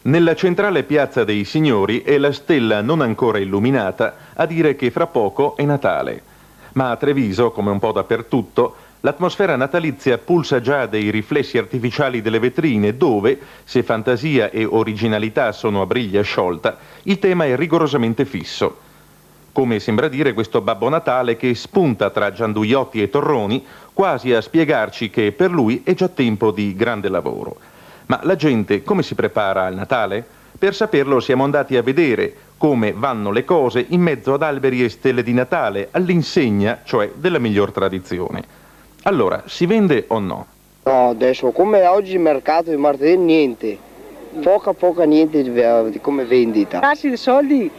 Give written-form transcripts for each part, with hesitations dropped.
Nella centrale piazza dei Signori è la stella non ancora illuminata a dire che fra poco è Natale. Ma a Treviso, come un po' dappertutto, l'atmosfera natalizia pulsa già dei riflessi artificiali delle vetrine dove, se fantasia e originalità sono a briglia sciolta, il tema è rigorosamente fisso. Come sembra dire questo Babbo Natale che spunta tra gianduiotti e torroni, quasi a spiegarci che per lui è già tempo di grande lavoro. Ma la gente come si prepara al Natale? Per saperlo siamo andati a vedere come vanno le cose in mezzo ad alberi e stelle di Natale, all'insegna, cioè, della miglior tradizione. Allora, si vende o no? No, adesso come oggi il mercato di martedì niente. Poca niente di come vendita. Darsi dei soldi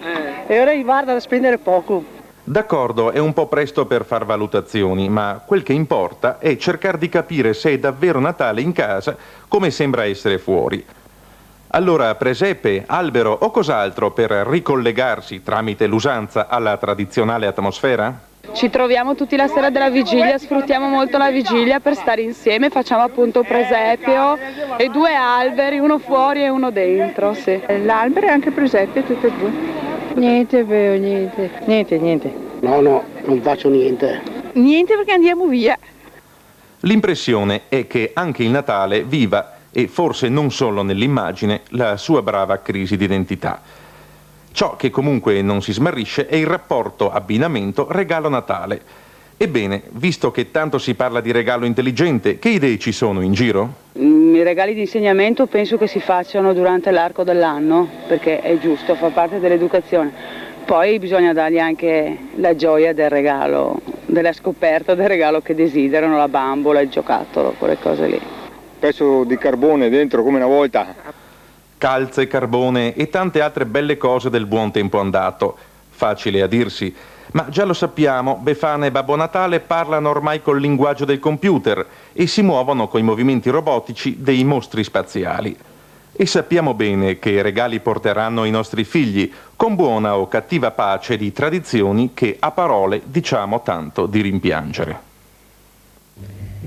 e ora gli guarda da spendere poco. D'accordo, è un po' presto per far valutazioni, ma quel che importa è cercare di capire se è davvero Natale in casa come sembra essere fuori. Allora, presepe, albero o cos'altro per ricollegarsi tramite l'usanza alla tradizionale atmosfera? Ci troviamo tutti la sera della vigilia, sfruttiamo molto la vigilia per stare insieme, facciamo appunto presepio e 2 alberi, uno fuori e uno dentro, sì. L'albero e anche presepio, tutte e 2. Niente, vero, niente. Niente. No, non faccio niente. Niente perché andiamo via. L'impressione è che anche il Natale viva, e forse non solo nell'immagine, la sua brava crisi d'identità. Ciò che comunque non si smarrisce è il rapporto abbinamento regalo-Natale. Ebbene, visto che tanto si parla di regalo intelligente, che idee ci sono in giro? I regali di insegnamento penso che si facciano durante l'arco dell'anno, perché è giusto, fa parte dell'educazione. Poi bisogna dargli anche la gioia del regalo, della scoperta del regalo che desiderano, la bambola, il giocattolo, quelle cose lì. Pezzo di carbone dentro come una volta. Calze, carbone e tante altre belle cose del buon tempo andato. Facile a dirsi, ma già lo sappiamo, Befana e Babbo Natale parlano ormai col linguaggio del computer e si muovono coi movimenti robotici dei mostri spaziali. E sappiamo bene che regali porteranno i nostri figli, con buona o cattiva pace di tradizioni che a parole diciamo tanto di rimpiangere.